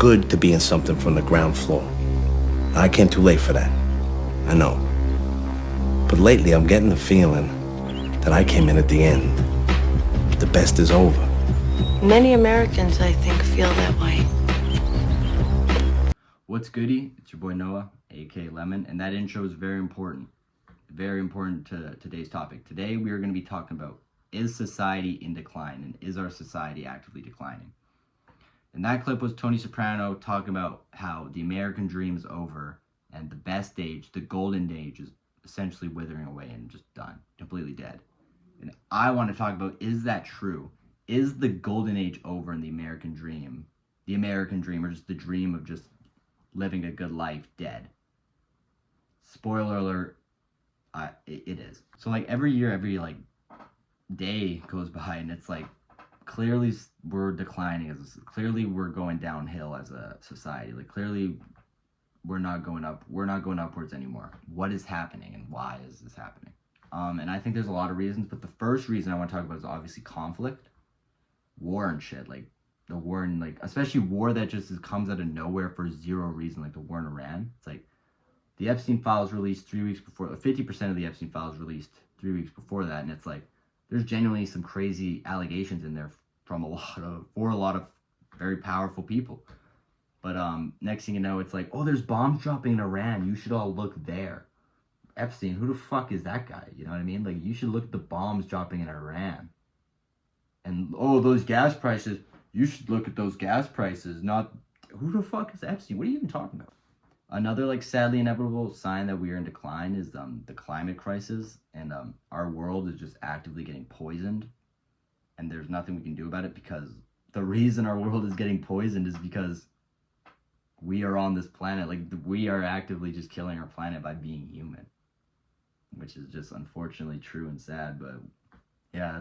good to be in something from the ground floor. I came too late for that. I know. But lately I'm getting the feeling that I came in at the end. The best is over. Many Americans, I think, feel that way. What's goody? It's your boy Noah, aka Lemon, and that intro is very important. Very important to today's topic. Today we are going to be talking about, is society in decline, and is our society actively declining? And that clip was Tony Soprano talking about how the American dream is over and the best age, the golden age, is essentially withering away and just done, completely dead. And I want to talk about, is that true? Is the golden age over in the American dream, or just the dream of just living a good life, dead? Spoiler alert, it is. So like every year, every like day goes by, and it's like clearly we're declining clearly we're going downhill as a society. Like clearly we're not going upwards anymore. What is happening and why is this happening? And I think there's a lot of reasons, but the first reason I want to talk about is obviously conflict, war and shit. Like the war, and like especially war that just comes out of nowhere for zero reason, like the war in Iran. It's like the Epstein files released 3 weeks before, 50% of the Epstein files released 3 weeks before that, and it's like there's genuinely some crazy allegations in there for a lot of very powerful people. But next thing you know, it's like, oh, there's bombs dropping in Iran. You should all look there. Epstein, who the fuck is that guy? You know what I mean? Like, you should look at the bombs dropping in Iran. And, oh, those gas prices. You should look at those gas prices. Not, who the fuck is Epstein? What are you even talking about? Another, like, sadly inevitable sign that we are in decline is the climate crisis. And our world is just actively getting poisoned. And there's nothing we can do about it, because the reason our world is getting poisoned is because we are on this planet. Like, we are actively just killing our planet by being human, which is just unfortunately true and sad. But yeah,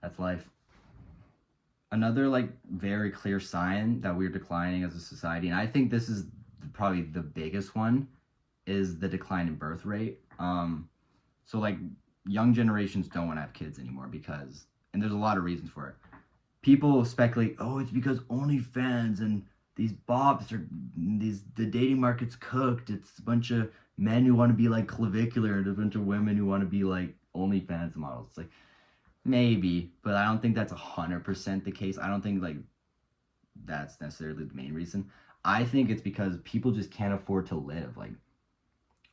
that's life. Another like very clear sign that we're declining as a society, and I think this is probably the biggest one, is the decline in birth rate. So like young generations don't want to have kids anymore because, and there's a lot of reasons for it. People speculate, oh, it's because OnlyFans and these bops the dating market's cooked. It's a bunch of men who want to be like clavicular and a bunch of women who want to be like OnlyFans models. It's like, maybe, but I don't think that's 100% the case. I don't think like that's necessarily the main reason. I think it's because people just can't afford to live. Like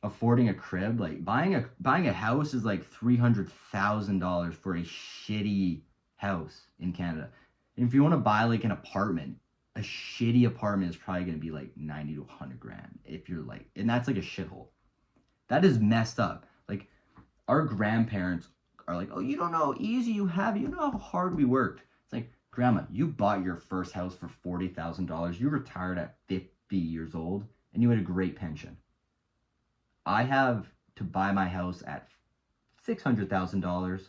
affording a crib, like buying a house is like $300,000 for a shitty house in Canada. And if you want to buy like an apartment, a shitty apartment is probably going to be like 90 to 100 grand if you're like, and that's like a shithole. That is messed up. Like our grandparents are like, oh, you don't know how easy you have it. You know how hard we worked. It's like, grandma, you bought your first house for $40,000. You retired at 50 years old and you had a great pension. I have to buy my house at $600,000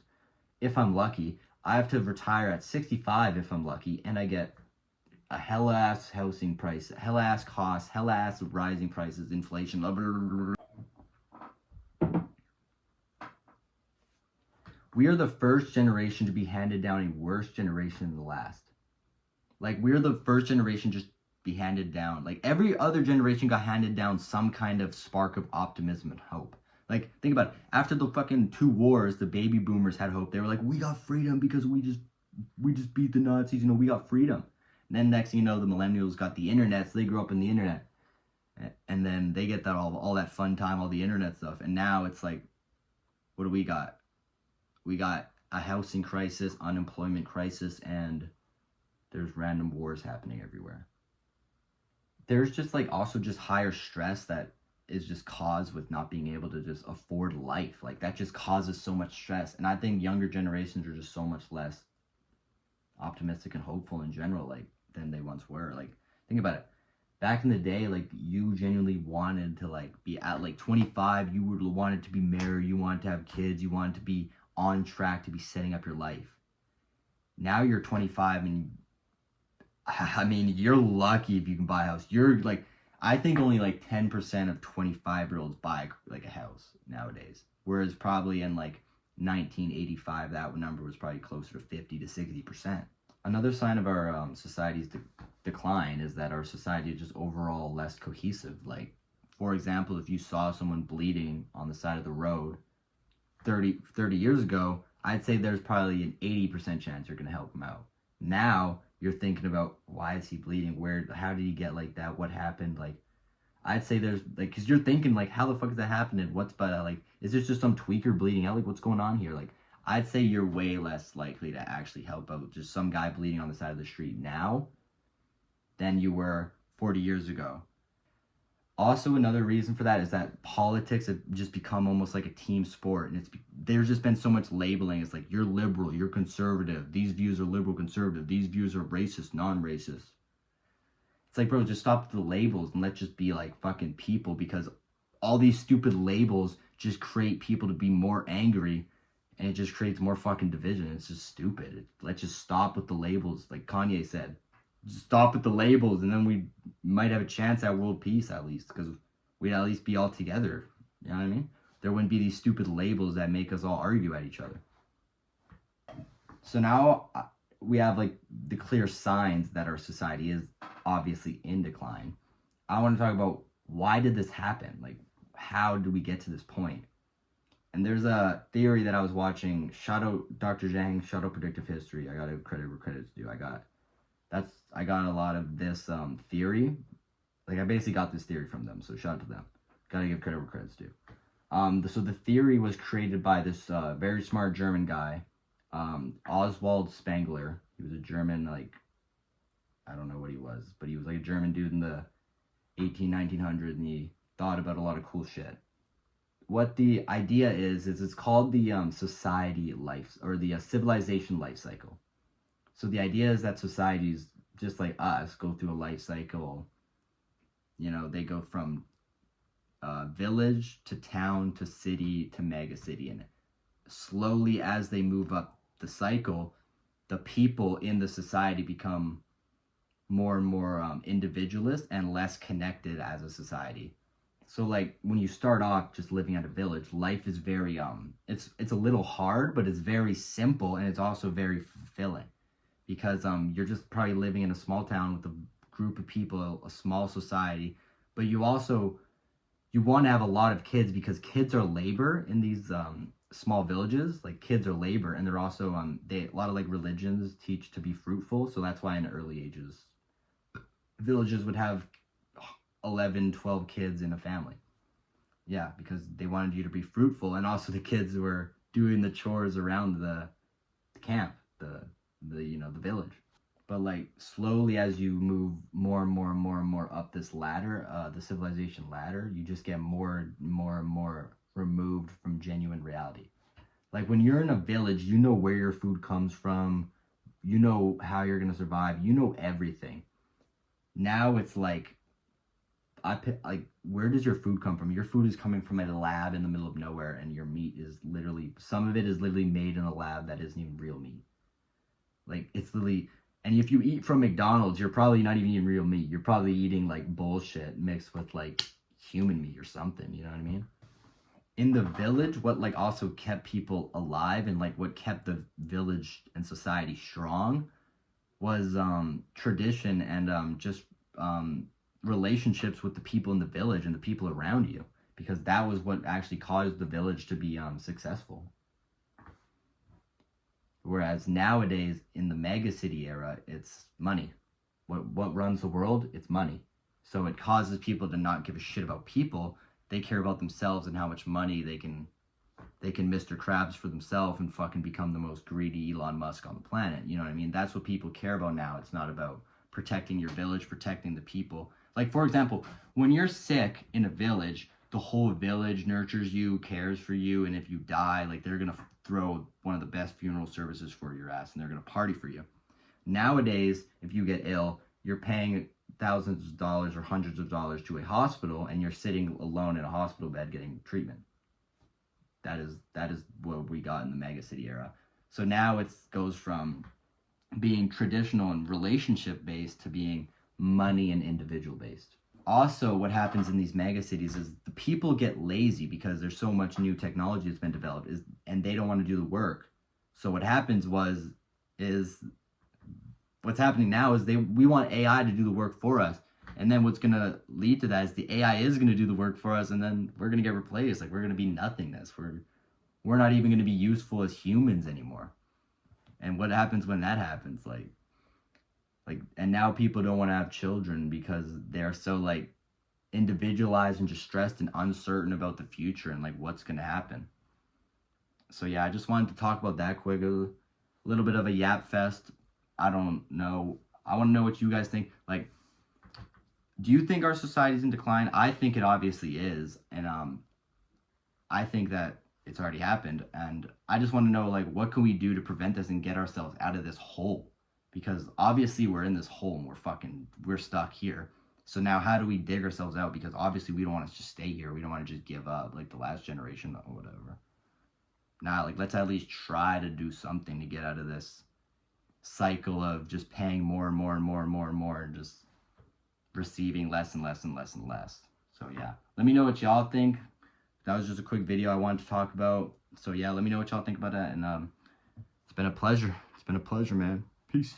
if I'm lucky. I have to retire at 65 if I'm lucky, and I get a hell-ass housing price, hell-ass costs, hell-ass rising prices, inflation. We are the first generation to be handed down a worse generation than the last. Like, we're the first generation just be handed down. Like, every other generation got handed down some kind of spark of optimism and hope. Like, think about it. After the fucking 2 wars, the baby boomers had hope. They were like, we got freedom because we just beat the Nazis. You know, we got freedom. And then next thing you know, the millennials got the internet, so they grew up in the internet. And then they get that all that fun time, all the internet stuff. And now it's like, what do we got? We got a housing crisis, unemployment crisis, and there's random wars happening everywhere. There's just like also just higher stress that is just caused with not being able to just afford life. Like that just causes so much stress. And I think younger generations are just so much less optimistic and hopeful in general, like, than they once were. Like, think about it. Back in the day, like, you genuinely wanted to like be at like 25, you would wanted to be married, you wanted to have kids, you wanted to be on track to be setting up your life. Now you're 25 and I mean, you're lucky if you can buy a house. You're like, I think only like 10% of 25-year-olds buy like a house nowadays. Whereas probably in like 1985, that number was probably closer to 50 to 60%. Another sign of our society's decline is that our society is just overall less cohesive. Like, for example, if you saw someone bleeding on the side of the road 30 years ago, I'd say there's probably an 80% chance you're going to help him out. Now you're thinking about, why is he bleeding? How did he get like that? What happened? Like, I'd say there's like, cause you're thinking like, how the fuck is that happening? Like, is this just some tweaker bleeding out? Like, what's going on here? Like, I'd say you're way less likely to actually help out just some guy bleeding on the side of the street now than you were 40 years ago. Also, another reason for that is that politics have just become almost like a team sport, and there's just been so much labeling. It's like, you're liberal, you're conservative, these views are liberal, conservative, these views are racist, non-racist. It's like, bro, just stop the labels and let's just be like fucking people, because all these stupid labels just create people to be more angry, and it just creates more fucking division. It's just stupid. Let's just stop with the labels, like Kanye said. Stop with the labels, and then we might have a chance at world peace, at least, because we'd at least be all together. You know what I mean? There wouldn't be these stupid labels that make us all argue at each other. So now we have like the clear signs that our society is obviously in decline. I want to talk about, why did this happen? Like, how do we get to this point? And there's a theory that I was watching, shout out Dr. Zhang, shout out Predictive History. I got to credit where credit's due. I got a lot of this theory. Like, I basically got this theory from them, so shout out to them. Gotta give credit where credit's due. So the theory was created by this very smart German guy, Oswald Spengler. He was a German, like, I don't know what he was, but he was like a German dude in the 1900s, and he thought about a lot of cool shit. What the idea is it's called the society life, or the civilization life cycle. So the idea is that societies, just like us, go through a life cycle. You know, they go from village to town to city to mega city. And slowly, as they move up the cycle, the people in the society become more and more individualist and less connected as a society. So like, when you start off just living at a village, life is very, it's a little hard, but it's very simple, and it's also very fulfilling. Because you're just probably living in a small town with a group of people, a small society, but you want to have a lot of kids, because kids are labor in these small villages. Like, kids are labor, and they're also a lot of like religions teach to be fruitful. So that's why in the early ages, villages would have 11, 12 kids in a family. Yeah, because they wanted you to be fruitful, and also the kids were doing the chores around the camp, the village. But like, slowly, as you move more and more and more and more up this ladder, the civilization ladder, you just get more and more removed from genuine reality. Like, when you're in a village, you know where your food comes from, you know how you're gonna survive, you know everything. Now it's like, where does your food come from? Your food is coming from a lab in the middle of nowhere, and your meat is literally, some of it is literally made in a lab that isn't even real meat. Like, it's literally, and if you eat from McDonald's, you're probably not even eating real meat. You're probably eating like bullshit mixed with like human meat or something, you know what I mean? In the village, what like also kept people alive, and like what kept the village and society strong, was tradition and just relationships with the people in the village and the people around you, because that was what actually caused the village to be successful. Whereas nowadays, in the mega city era, it's money. What runs the world? It's money. So it causes people to not give a shit about people. They care about themselves and how much money they can Mr. Krabs for themselves and fucking become the most greedy Elon Musk on the planet. You know what I mean? That's what people care about now. It's not about protecting your village, protecting the people. Like, for example, when you're sick in a village, the whole village nurtures you, cares for you, and if you die, like, they're gonna throw one of the best funeral services for your ass, and they're gonna party for you. Nowadays, if you get ill, you're paying thousands of dollars or hundreds of dollars to a hospital, and you're sitting alone in a hospital bed getting treatment. That is what we got in the mega city era. So now it goes from being traditional and relationship based to being money and individual based. Also, what happens in these mega cities is the people get lazy because there's so much new technology that's been developed, and they don't want to do the work. So what happens is what's happening now is we want AI to do the work for us. And then what's going to lead to that is the AI is going to do the work for us, and then we're going to get replaced. Like, we're going to be nothingness. We're not even going to be useful as humans anymore. And what happens when that happens? Like, and now people don't want to have children because they're so, like, individualized and just stressed and uncertain about the future and, like, what's going to happen. So, yeah, I just wanted to talk about that quick. A little bit of a yap fest. I don't know. I want to know what you guys think. Like, do you think our society's in decline? I think it obviously is. And I think that it's already happened. And I just want to know, like, what can we do to prevent this and get ourselves out of this hole? Because obviously we're in this hole and we're stuck here. So now how do we dig ourselves out? Because obviously we don't want to just stay here. We don't want to just give up like the last generation or whatever. Nah, like, let's at least try to do something to get out of this cycle of just paying more and more and more and more and more and just receiving less and less and less and less. So yeah, let me know what y'all think. That was just a quick video I wanted to talk about. So yeah, let me know what y'all think about that. And it's been a pleasure. It's been a pleasure, man. Peace.